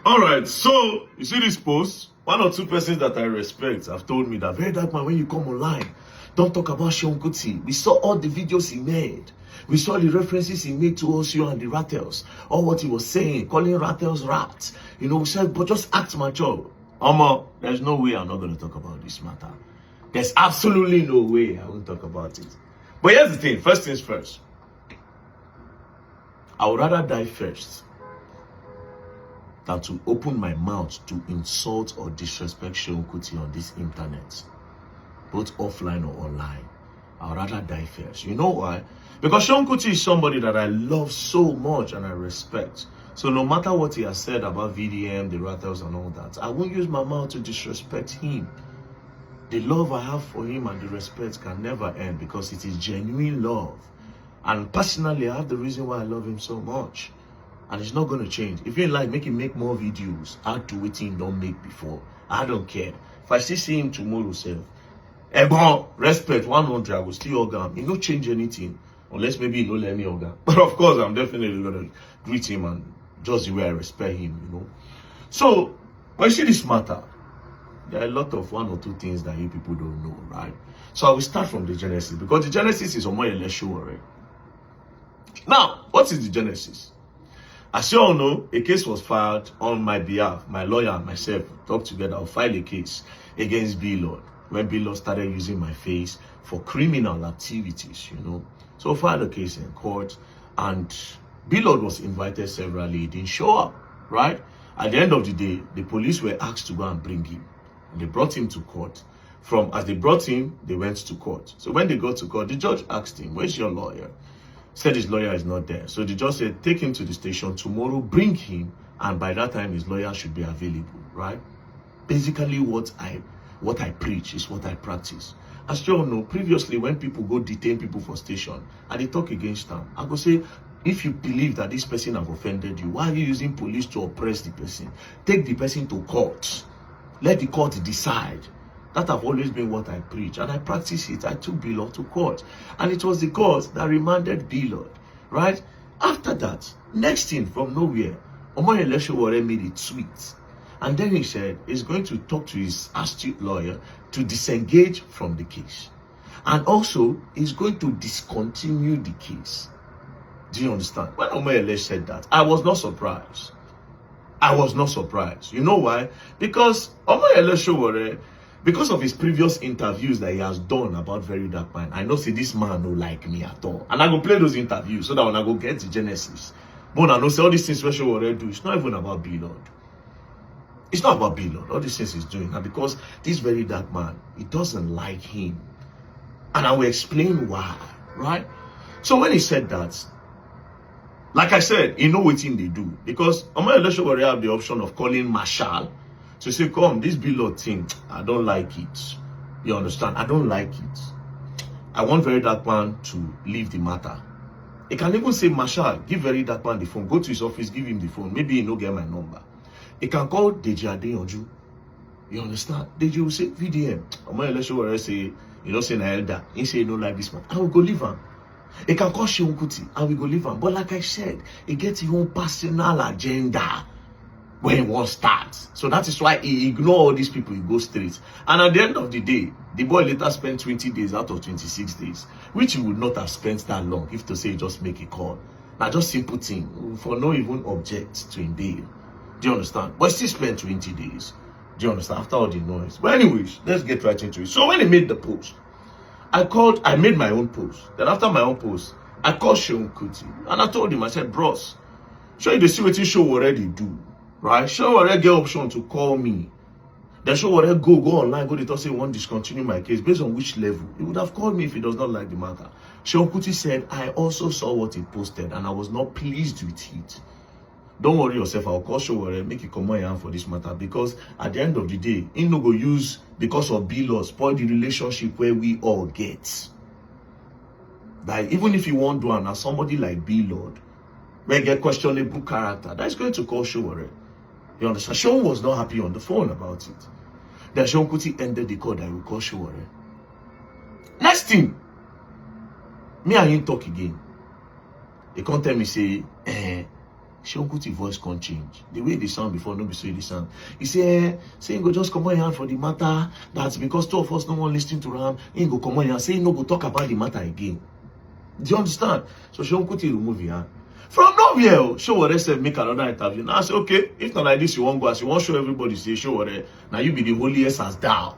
Alright, so you see this post? One or two persons that I respect have told me that very dark man, when you come online, don't talk about Seun KUTI. We saw all the videos he made. We saw the references he made to Osio and the Rattles. All what he was saying, calling Rattles rats. You know, we said, but just act mature. There's no way I'm not going to talk about this matter. There's absolutely no way I won't talk about it. But here's the thing, first things first. I would rather die first than to open my mouth to insult or disrespect Seun KUTI on this internet, both offline or online. I'd rather die first. You know why? Because Seun KUTI is somebody that I love so much and I respect. So no matter what he has said about VDM, the Rattles and all that, I won't use my mouth to disrespect him. The love I have for him and the respect can never end because it is genuine love. And personally, I have the reason why I love him so much. And it's not going to change. If you like, make him make more videos. Add to what he don't make before. I don't care. If I still see him tomorrow, respect 100, I will still hug him. He don't change anything. Unless maybe he don't let me hug him. But of course, I'm definitely going to greet him and just the way I respect him, you know. So, when you see this matter, there are a lot of one or two things that you people don't know, right? So I will start from the genesis. Because the genesis is omoyele sowore. Now, what is the genesis? As you all know, a case was filed on my behalf. My lawyer and myself talked together to file a case against B-Lord when B-Lord started using my face for criminal activities, you know. So I filed a case in court and B-Lord was invited severally. He didn't show up, right? At the end of the day, the police were asked to go and bring him. And they brought him to court. As they brought him, they went to court. So when they got to court, the judge asked him, "Where's your lawyer?" Said his lawyer is not there. So the judge said, "Take him to the station tomorrow, bring him, and by that time his lawyer should be available," right? Basically what I preach is what I practice. As you all know, previously when people go detain people for station and they talk against them, I go say, if you believe that this person have offended you, why are you using police to oppress the person? Take the person to court. Let the court decide. That have always been what I preach, and I practice it. I took B-Lord to court, and it was the court that remanded B-Lord, right? After that, next thing from nowhere, omoyele sowore made a tweet, and then he said he's going to talk to his astute lawyer to disengage from the case, and also he's going to discontinue the case. Do you understand? When omoyele said that, I was not surprised. I was not surprised. You know why? Because omoyele sowore, because of his previous interviews that he has done about Very Dark Man, I know see this man no like me at all. And I go play those interviews so that when I go get the genesis. But I know see all these things Sowore do, it's not even about B-Lord. It's not about B-Lord. All these things he's doing. And because this Very Dark Man, he doesn't like him. And I will explain why, right? So when he said that, like I said, he know what thing they do. Because omoyele sowore have the option of calling Marshal to say, come, this B-Lord thing, I don't like it. You understand? I don't like it. I want Very Dark Man to leave the matter. He can even say, Marshal, give Very Dark Man the phone. Go to his office, give him the phone. Maybe he no get my number. He can call Deji Adeyanju. You understand? Deji will say, VDM. Omoyele sowore say, you know, say na elder. He say, he don't like this man. I will go leave him. He can call Seun KUTI and we go leave him. But like I said, he gets his own personal agenda when he won't start. So that is why he ignore all these people, he goes straight. And at the end of the day, the boy later spent 20 days out of 26 days, which he would not have spent that long if to say just make a call. Now just simple thing, for no even object to him bail. Do you understand? But he still spent 20 days. Do you understand? After all the noise. But anyways, let's get right into it. So when he made the post, I made my own post. Then after my own post, I called Seun KUTI. And I told him, I said, bros, show you the see what you show already do. Right? Sowore get option to call me. Then Sowore go online, go to say want discontinue my case based on which level. He would have called me if he does not like the matter. Seun KUTI said, I also saw what he posted and I was not pleased with it. Don't worry yourself, I'll call Sowore, make you come on for this matter, because at the end of the day, he no go use because of B-Lord spoil the relationship where we all get. Like even if you want to and somebody like B-Lord, may get questionable character, that's going to call Sowore. You understand? Seun was not happy on the phone about it. Then Seun KUTI ended the call that will call Sowore. Next thing, me and him talk again. He can't tell me say, Seun KUTI voice can't change. The way they sound before, no be so they sound. He say he go just come on here for the matter. That's because two of us no one listening to him. He go come on here, say he no go talk about the matter again. Do you understand? So Seun KUTI remove him. From nowhere, Sowore said make another interview. Now I say, okay, if not like this, you won't go as you want show everybody say Sowore. Now you be the holiest as thou.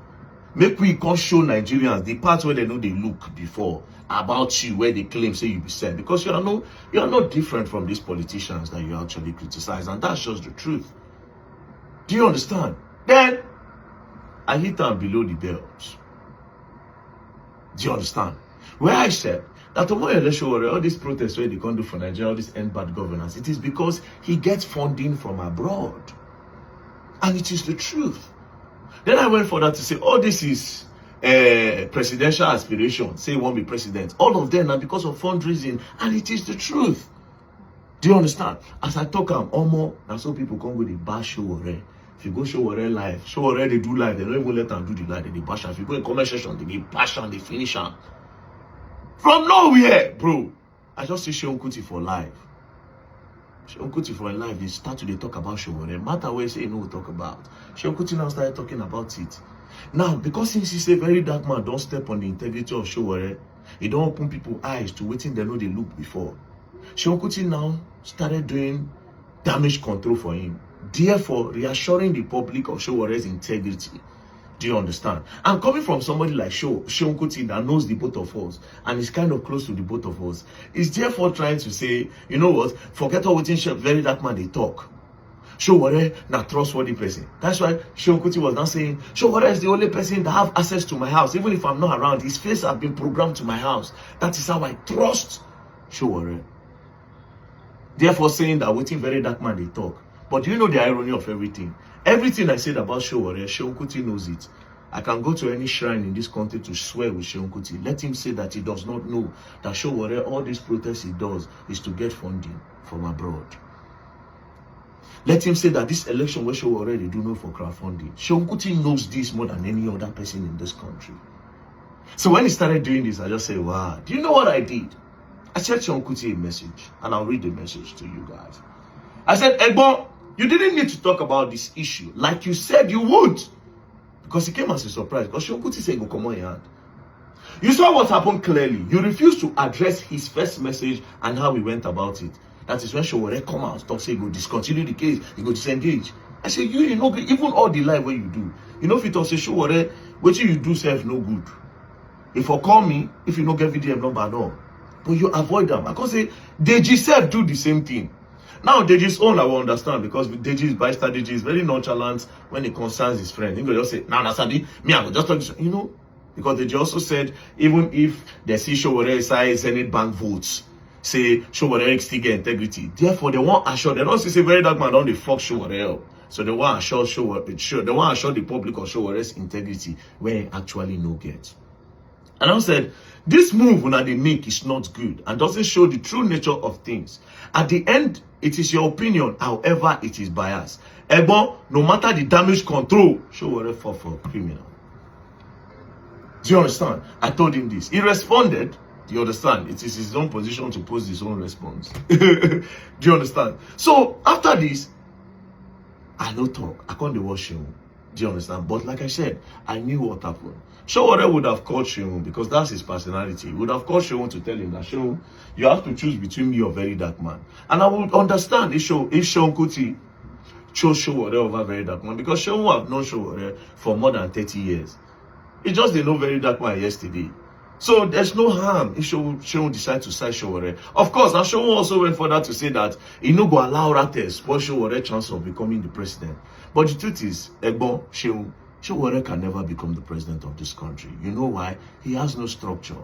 Make we can show Nigerians the part where they know they look before about you, where they claim say you be said. Because you are not different from these politicians that you actually criticize, and that's just the truth. Do you understand? Then I hit them below the belt. Do you understand? Where I said that omoyele Sowore, all these protests where they can't do for Nigeria, all this end bad governance, it is because he gets funding from abroad. And it is the truth. Then I went further to say, oh, this is presidential aspiration. Say he won't be president. All of them are because of fundraising. And it is the truth. Do you understand? As I talk, that's how people come with the bash Sowore. If you go Sowore live, Sowore they do live, they don't even let them do the live, they bash. If you go in comment section, they bash and they finish them. From nowhere, bro. I just see Seun KUTI for live. Seun KUTI for live, they start to talk about Sowore. Matter where say no talk about. Seun KUTI now started talking about it. Now, because since he's a very dark man, don't step on the integrity of Sowore, he don't open people's eyes to waiting they know they look before. Seun KUTI now started doing damage control for him. Therefore, reassuring the public of Sowore's integrity. Do you understand? And coming from somebody like Seun KUTI that knows the both of us and is kind of close to the both of us, is therefore trying to say, you know what, forget all waiting very dark man they talk. Sowore na trustworthy person. That's why Seun KUTI was now saying, Sowore is the only person that have access to my house. Even if I'm not around, his face has been programmed to my house. That is how I trust Sowore. Therefore saying that waiting very dark man they talk. But do you know the irony of everything? Everything I said about Sowore, Seun KUTI knows it. I can go to any shrine in this country to swear with Seun KUTI. Let him say that he does not know that Sowore, all these protests he does is to get funding from abroad. Let him say that this election where Sowore they do not for crowdfunding. Seun KUTI knows this more than any other person in this country. So when he started doing this, I just said, wow, do you know what I did? I sent Seun KUTI a message, and I'll read the message to you guys. I said, Egbon, you didn't need to talk about this issue like you said you would. Because it came as a surprise. Because Seun KUTI said, go come on your hand. You saw what happened clearly. You refused to address his first message and how he went about it. That is when Sowore come out, talk, say, go discontinue the case, you go disengage. I said, you know, even all the life what you do, you know, if you talk, say, Sowore, what you do self no good. If you call me, if you don't get VDM number, no. But you avoid them. Because say, Deji self do the same thing. Now, Deji's own, I will understand, because Deji is very nonchalant when it concerns his friend. He will just say, nah, Sadi, me, I will just talk to you, know, because Deji also said, even if they see Sowore side Senate bank votes, say, Sowore still get integrity. Therefore, they want assure, they don't say, very dark man, don't they fuck Sowore. So they want assure they want assure the public of Sowore's integrity, where he actually no get. And I said, this move when they make is not good and doesn't show the true nature of things. At the end, it is your opinion, however, it is biased. Egbon, no matter the damage control, Sowore fall for criminal. Do you understand? I told him this. He responded. Do you understand? It is his own position to post his own response. Do you understand? So, after this, I no talk. I can't watch him. Do you understand? But like I said, I knew what happened. Sowore would have called Seun because that's his personality. He would have called Seun to tell him that, Seun, you have to choose between me or very dark man. And I would understand if Seun KUTI chose Sowore over very dark man, because Seun have known Sowore for more than 30 years. He just didn't know very dark man yesterday. So there's no harm if Seun decide to side Sowore. Of course, and Seun also went further to say that he no go allow Rates spoil Sowore's chance of becoming the president. But the truth is, Egbon, Sowore can never become the president of this country. You know why? He has no structure.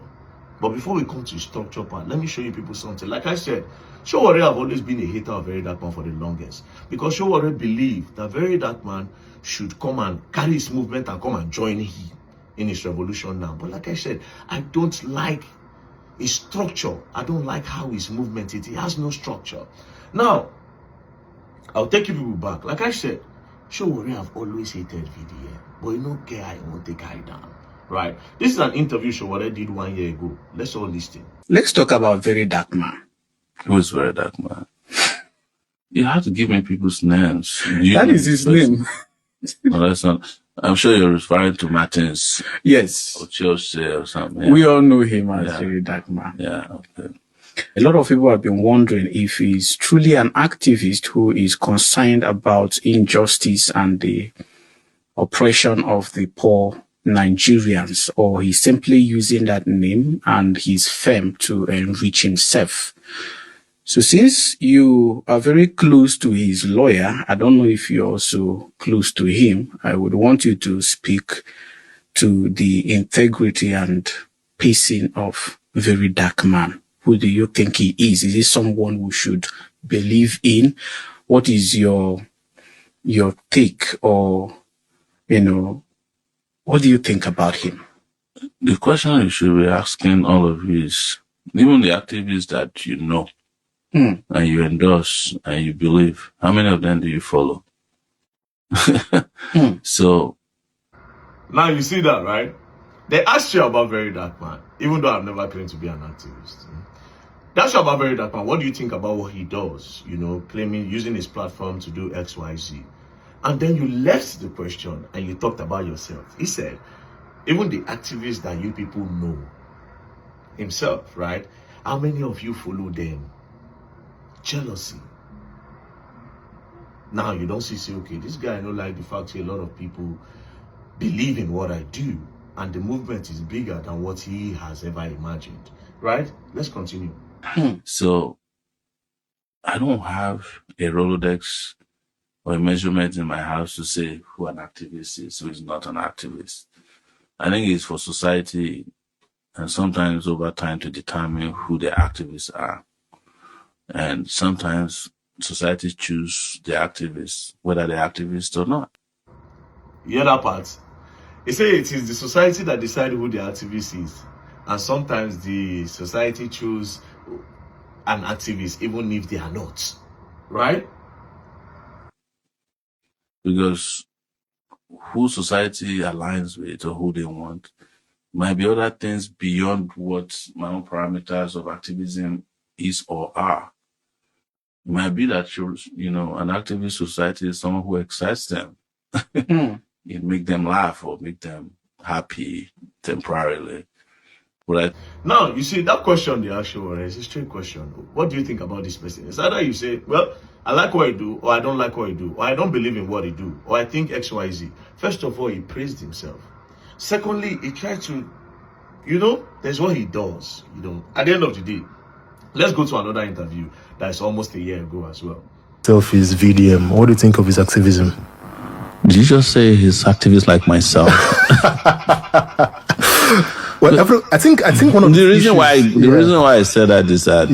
But before we come to the structure part, let me show you people something. Like I said, Sowore have always been a hater of very dark man for the longest. Because Sowore believed that very dark man should come and carry his movement and come and join him in his revolution now. But like I said, I don't like his structure. I don't like how his movement is. He has no structure. Now, I'll take you people back. Like I said, Sowore have always hated VDM. But you know, I won't take guy down. Right? This is an interview Sowore did 1 year ago. Let's all listen. Let's talk about very dark man. Who's very dark man? You have to give me people's names. That is his name. No, that's not. I'm sure you're referring to Martins. Yes. Or Chelsea or something. Yeah. We all know him as Very Dark Man. Yeah. Okay. A lot of people have been wondering if he's truly an activist who is concerned about injustice and the oppression of the poor Nigerians, or he's simply using that name and his fame to enrich himself. So since you are very close to his lawyer, I don't know if you're also close to him, I would want you to speak to the integrity and pacing of Very Dark Man. Who do you think he is? Is he someone we should believe in? What is your take, or, what do you think about him? The question you should be asking all of you is, even the activists that you know, and you endorse and you believe, how many of them do you follow? So now you see that, right? They asked you about Very Dark Man, even though I've never claimed to be an activist. They asked you about Very Dark Man. What do you think about what he does? Claiming, using his platform to do X, Y, Z. And then you left the question and you talked about yourself. He said, even the activists that you people know himself, right? How many of you follow them? Jealousy. Now you don't say, okay, this guy don't like the fact that a lot of people believe in what I do, and the movement is bigger than what he has ever imagined, right? Let's continue. So I don't have a Rolodex or a measurement in my house to say who an activist is, who is not an activist. I think it's for society and sometimes over time to determine who the activists are. And sometimes society choose the activists, whether they're activists or not. The other part, he said it is the society that decides who the activist is. And sometimes the society choose an activist even if they are not. Right? Because who society aligns with or who they want might be other things beyond what my own parameters of activism is or are. It might be that an activist society is someone who excites them. It make them laugh or make them happy temporarily. Now, you see, that question they ask you is a straight question. What do you think about this person? It's either you say, well, I like what he do, or I don't like what he do, or I don't believe in what he do, or I think X, Y, Z. First of all, he praised himself. Secondly, he tried to, there's what he does, At the end of the day, let's go to another interview that's almost a year ago as well. His VDM. What do you think of his activism? Did you just say his activist like myself? Well, I think one of the reason why I said that is that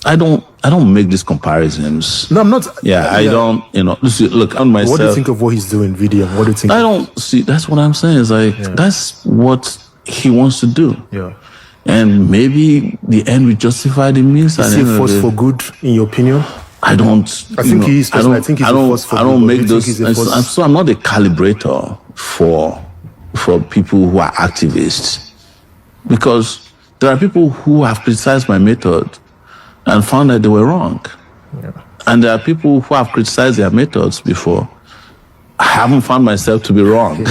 I don't make these comparisons. No, I'm not. I don't. Look on myself. What do you think of what he's doing, VDM? What do you think? I don't see. That's what I'm saying. Is like that's what he wants to do. Yeah. And maybe the end will justify the means. Is he a force for good, in your opinion? I don't. I think he is. I think he's a force for good. I don't make those. So I'm not a calibrator for people who are activists. Because there are people who have criticized my method and found that they were wrong. Yeah. And there are people who have criticized their methods before. I haven't found myself to be wrong.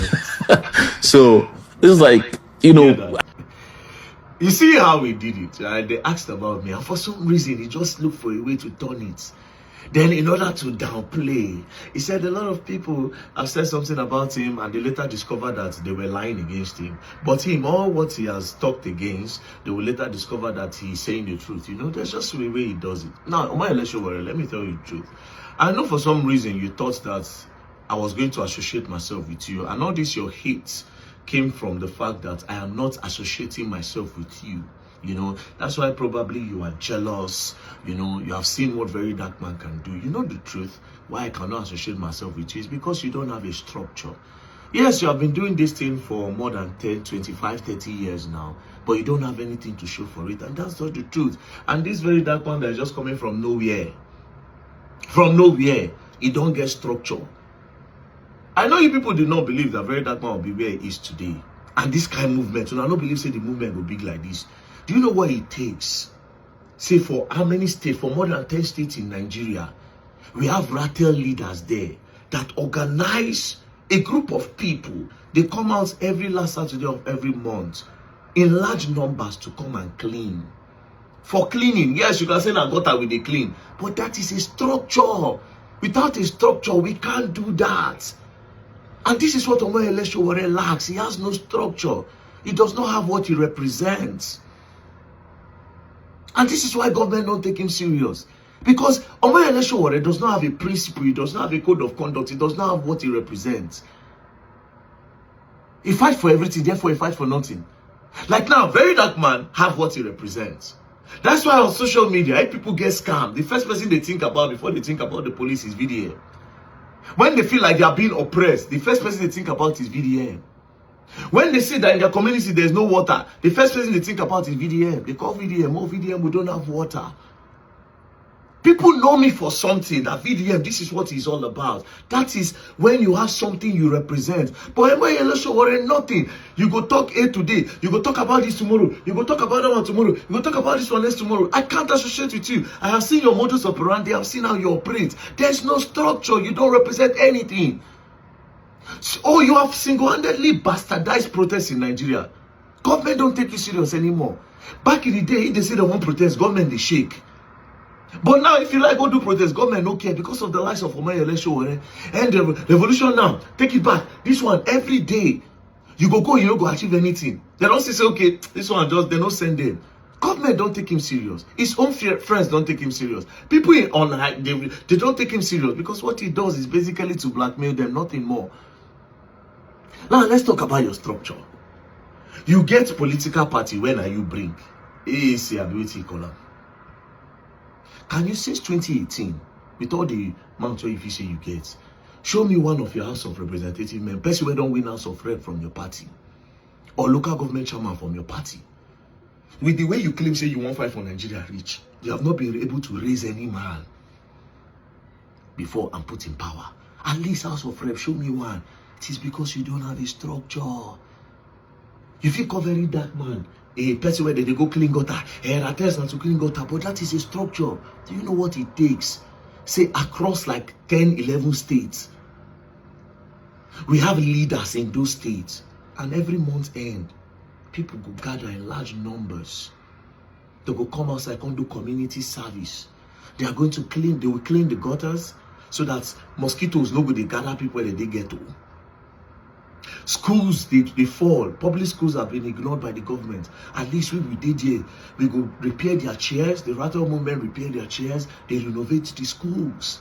So it's like, You see how he did it, right? They asked about me, and for some reason, he just looked for a way to turn it. Then in order to downplay, he said a lot of people have said something about him and they later discovered that they were lying against him. But him, all what he has talked against, they will later discover that he's saying the truth. There's just the way he does it. Now, omoyele, let me tell you the truth. I know for some reason you thought that I was going to associate myself with you. And all this, your hate, came from the fact that I am not associating myself with you. That's why probably you are jealous. You have seen what Very Dark Man can do. The truth, why I cannot associate myself with you is because you don't have a structure. Yes, you have been doing this thing for more than 10, 25, 30 years now, but you don't have anything to show for it. And that's not the truth. And this Very Dark Man that is just coming from nowhere, he don't get structure. I know you people do not believe that Very Dark Man will be where he is today. And this kind of movement, I don't believe the movement will be big like this. Do you know what it takes? Say for how many states? For more than 10 states in Nigeria. We have rattle leaders there that organize a group of people. They come out every last Saturday of every month in large numbers to come and clean. For cleaning, yes, you can say that gutter with the clean, but that is a structure. Without a structure, we can't do that. And this is what omoyele sowore lacks. He has no structure. He does not have what he represents. And this is why government don't take him serious. Because omoyele sowore does not have a principle. He does not have a code of conduct. He does not have what he represents. He fights for everything, therefore he fights for nothing. Like now, Very Dark Man have what he represents. That's why on social media, if people get scammed, the first person they think about before they think about the police is VDM. When they feel like they are being oppressed, the first person they think about is VDM. When they say that in their community there's no water, the first person they think about is VDM. They call VDM, oh VDM, we don't have water. People know me for something, that VDM, this is what it's all about. That is when you have something you represent. But omoyele sowore, nothing. You go talk A today, you go talk about this tomorrow, you go talk about that one tomorrow, you go talk about this one next tomorrow. I can't associate with you. I have seen your modus operandi, I have seen how you operate. There's no structure, you don't represent anything. Oh, you have single-handedly bastardized protests in Nigeria. Government don't take you serious anymore. Back in the day, if they say they want protest, government they shake. But now, if you like go do protest, government don't care because of the likes of omoyele sowore. And the revolution now, take it back. This one, every day, you go, you don't go achieve anything. They don't say, okay, this one just, they don't send them. Government don't take him serious. His own friends don't take him serious. People they don't take him serious because what he does is basically to blackmail them, nothing more. Now, let's talk about your structure. You get political party, when are you bring? AAC and wait column. Can you, since 2018, with all the amount of efficiency you get, show me one of your House of Representative men, person who don't win House of Rep from your party, or local government chairman from your party? With the way you claim, say you want fight for Nigeria rich, you have not been able to raise any man before and put in power. At least House of Rep, show me one. It is because you don't have a structure. You feel covering that man, a person where they go clean gutter, and attempts not to clean gutter, but that is a structure. Do you know what it takes? Say across like 10, 11 states. We have leaders in those states, and every month end, people go gather in large numbers. They go come outside, come do community service. They are going to clean, they will clean the gutters so that mosquitoes no go they gather people where they get to. Schools, they fall. Public schools have been ignored by the government. At least we did here. We go repair their chairs. The rattle movement repair their chairs. They renovate the schools.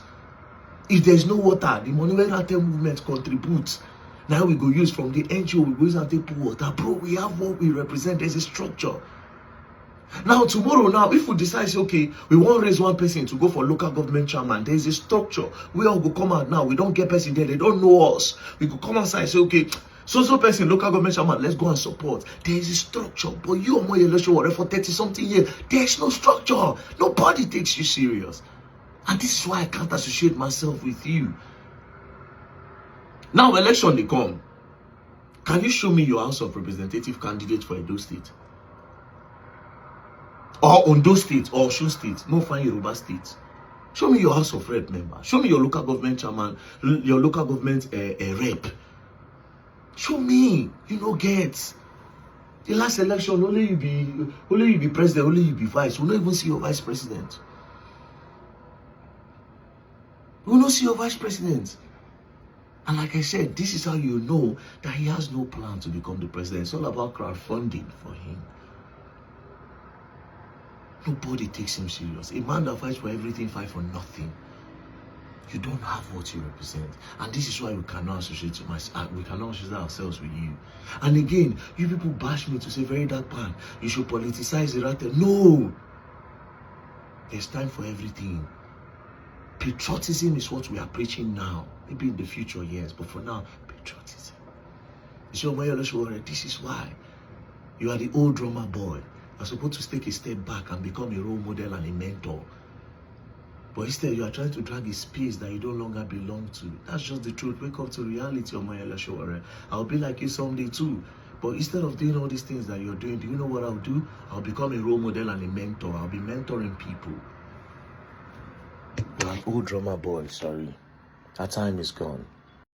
If there's no water, the money where rattle movement contributes. Now we go use from the NGO, we go use and take pour water. Bro, we have what we represent. There's a structure. Now, tomorrow, now, if we decide, say, okay, we want to raise one person to go for local government chairman, there's a structure. We all go come out now. We don't get person there. They don't know us. We go come outside and say, okay, so person, local government chairman, let's go and support. There is a structure. But you, omoyele sowore, for 30-something years, there's no structure. Nobody takes you serious. And this is why I can't associate myself with you. Now, election they come. Can you show me your House of Representative candidate for Edo State? Or Ondo State, or Osun State, no fine Yoruba State. Show me your House of Rep member. Show me your local government chairman, your local government rep. Show me. You know, get. The last election, only you be president, only you be vice. We don't even see your vice president. We don't see your vice president. And like I said, this is how you know that he has no plan to become the president. It's all about crowdfunding for him. Nobody takes him serious. A man that fights for everything, fights for nothing. You don't have what you represent. And this is why we cannot associate ourselves with you. And again, you people bash me to say, Very Dark Man, you should politicize the rattle. No! There's time for everything. Patriotism is what we are preaching now. Maybe in the future, yes. But for now, patriotism. You see, omoyele sowore, this is why. You are the old drummer boy. You're supposed to take a step back and become a role model and a mentor. But instead, you are trying to drag a space that you no longer belong to. That's just the truth. Wake up to reality, omoyele sowore. I'll be like you someday too. But instead of doing all these things that you're doing, do you know what I'll do? I'll become a role model and a mentor. I'll be mentoring people. You're an old drummer boy, sorry. Our time is gone.